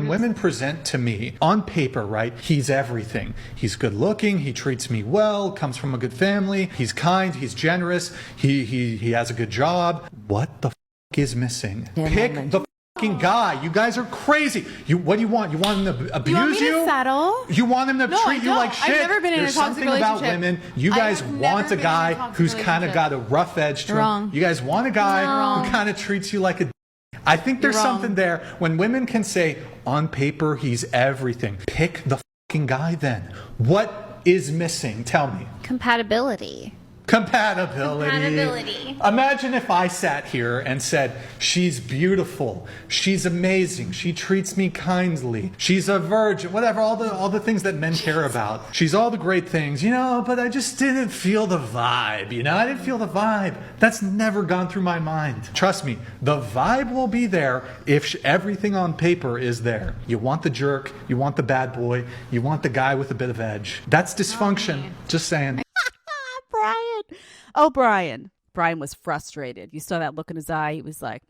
when women present to me on paper, right, he's everything. He's good looking. He treats me well, comes from a good family. He's kind. He's generous. He has a good job. What the is missing? Pick the fucking guy. You guys are crazy. What do you want? You want him to abuse you? To settle? You want him to treat you like shit? I've never been in a toxic relationship. There's something about women. You guys want a guy who's kind of got a rough edge to him. You guys want a guy who kind of treats you like a I think there's something there when women can say, on paper, he's everything. Pick the fucking guy then. What is missing? Tell me. Compatibility. Imagine if I sat here and said, she's beautiful, she's amazing, she treats me kindly, she's a virgin, whatever, all the things that men care about. She's all the great things, but I just didn't feel the vibe, I didn't feel the vibe. That's never gone through my mind. Trust me, the vibe will be there if everything on paper is there. You want the jerk, you want the bad boy, you want the guy with a bit of edge. That's dysfunction. Just saying. Brian. Brian was frustrated. You saw that look in his eye. He was like,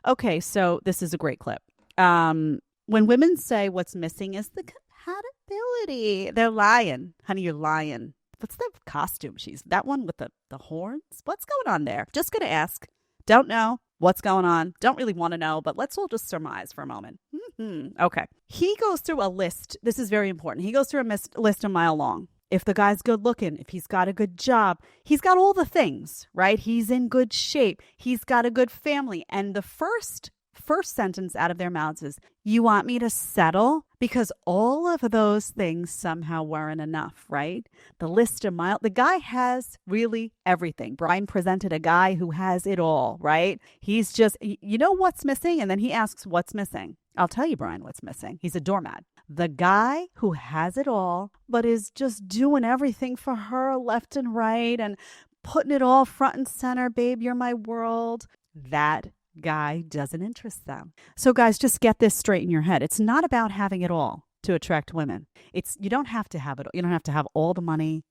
Okay, so this is a great clip. When women say what's missing is the compatibility, they're lying. Honey, you're lying. What's the costume that one with the horns? What's going on there? Just going to ask. Don't know what's going on. Don't really want to know, but let's all just surmise for a moment. Okay. He goes through a list. This is very important. He goes through a list a mile long. If the guy's good looking, if he's got a good job, he's got all the things, right? He's in good shape. He's got a good family. And the first sentence out of their mouths is, you want me to settle? Because all of those things somehow weren't enough, right? The list a mile. The guy has really everything. Brian presented a guy who has it all, right? He's just, what's missing? And then he asks, what's missing? I'll tell you, Brian, what's missing. He's a doormat. The guy who has it all, but is just doing everything for her left and right and putting it all front and center, babe, you're my world. That guy doesn't interest them. So guys, just get this straight in your head. It's not about having it all to attract women. You don't have to have it. You don't have to have all the money,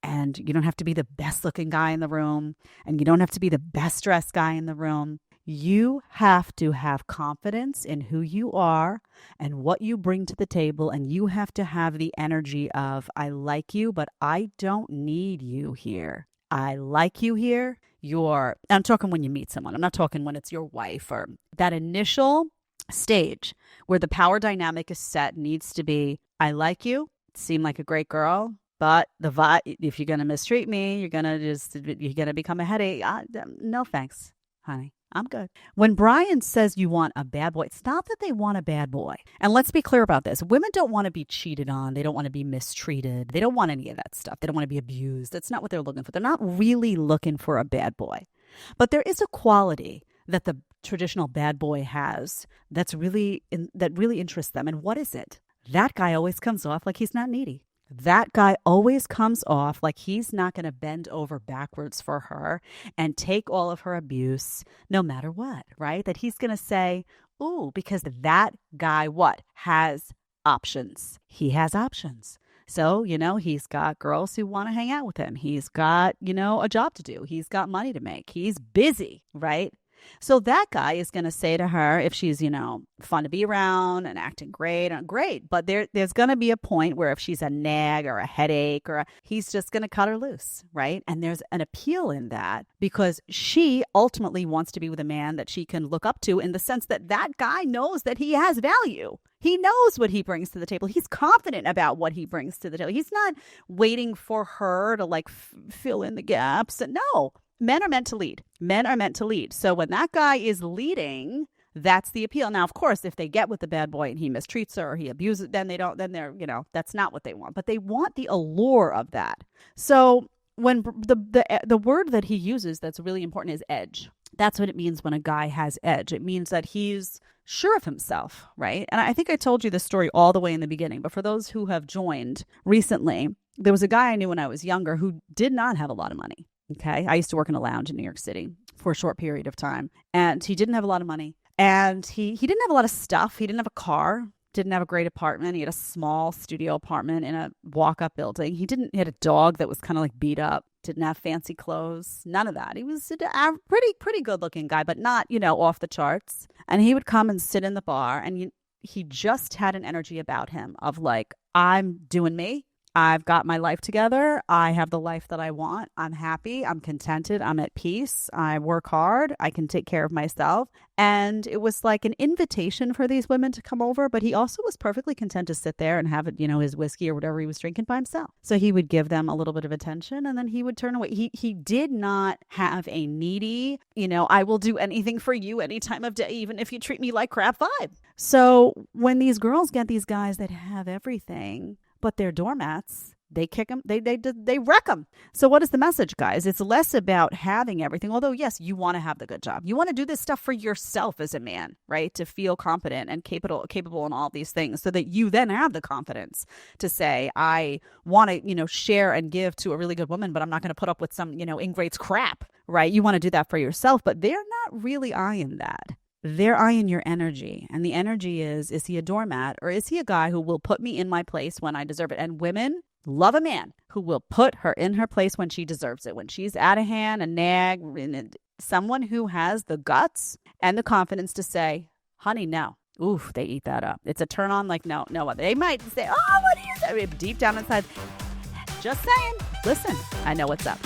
and you don't have to be the best looking guy in the room, and you don't have to be the best dressed guy in the room. You have to have confidence in who you are and what you bring to the table. And you have to have the energy of, I like you, but I don't need you here. I like you here. I'm talking when you meet someone. I'm not talking when it's your wife, or that initial stage where the power dynamic is set needs to be, I like you, seem like a great girl, but the vibe, if you're going to mistreat me, you're going to become a headache. No, thanks, honey. I'm good. When Brian says you want a bad boy, it's not that they want a bad boy. And let's be clear about this. Women don't want to be cheated on. They don't want to be mistreated. They don't want any of that stuff. They don't want to be abused. That's not what they're looking for. They're not really looking for a bad boy. But there is a quality that the traditional bad boy has that really interests them. And what is it? That guy always comes off like he's not needy. That guy always comes off like he's not going to bend over backwards for her and take all of her abuse no matter what, right? That he's going to say, ooh, because that guy, has options. He has options. So, he's got girls who want to hang out with him. He's got, a job to do. He's got money to make. He's busy, right? So that guy is going to say to her, if she's, fun to be around and acting great. But there's going to be a point where if she's a nag or a headache, he's just going to cut her loose, right? And there's an appeal in that because she ultimately wants to be with a man that she can look up to, in the sense that that guy knows that he has value. He knows what he brings to the table. He's confident about what he brings to the table. He's not waiting for her to fill in the gaps. No. Men are meant to lead. Men are meant to lead. So when that guy is leading, that's the appeal. Now, of course, if they get with the bad boy and he mistreats her or he abuses, then they're, that's not what they want. But they want the allure of that. So when the word that he uses that's really important is edge. That's what it means when a guy has edge. It means that he's sure of himself, right? And I think I told you this story all the way in the beginning, but for those who have joined recently, there was a guy I knew when I was younger who did not have a lot of money. Okay. I used to work in a lounge in New York City for a short period of time, and he didn't have a lot of money, and he didn't have a lot of stuff. He didn't have a car, didn't have a great apartment. He had a small studio apartment in a walk-up building. He had a dog that was kind of beat up, didn't have fancy clothes, none of that. He was a pretty good looking guy, but not, off the charts. And he would come and sit in the bar, and he just had an energy about him of like, I'm doing me. I've got my life together. I have the life that I want. I'm happy. I'm contented. I'm at peace. I work hard. I can take care of myself. And it was like an invitation for these women to come over. But he also was perfectly content to sit there and have it, his whiskey or whatever he was drinking by himself. So he would give them a little bit of attention and then he would turn away. He did not have a needy, I will do anything for you any time of day, even if you treat me like crap vibe. So when these girls get these guys that have everything, but they're doormats, they kick them, they wreck them. So what is the message, guys? It's less about having everything. Although, yes, you want to have the good job. You want to do this stuff for yourself as a man, right? To feel competent and capable in all these things so that you then have the confidence to say, I want to, share and give to a really good woman, but I'm not going to put up with some, ingrate's crap, right? You want to do that for yourself, but they're not really eyeing that. They're eyeing your energy. And the energy is he a doormat or is he a guy who will put me in my place when I deserve it? And women love a man who will put her in her place when she deserves it. When she's out of hand, a nag, someone who has the guts and the confidence to say, honey, no. Oof, they eat that up. It's a turn on like, no. They might say, oh, what is that? Deep down inside, just saying, listen, I know what's up.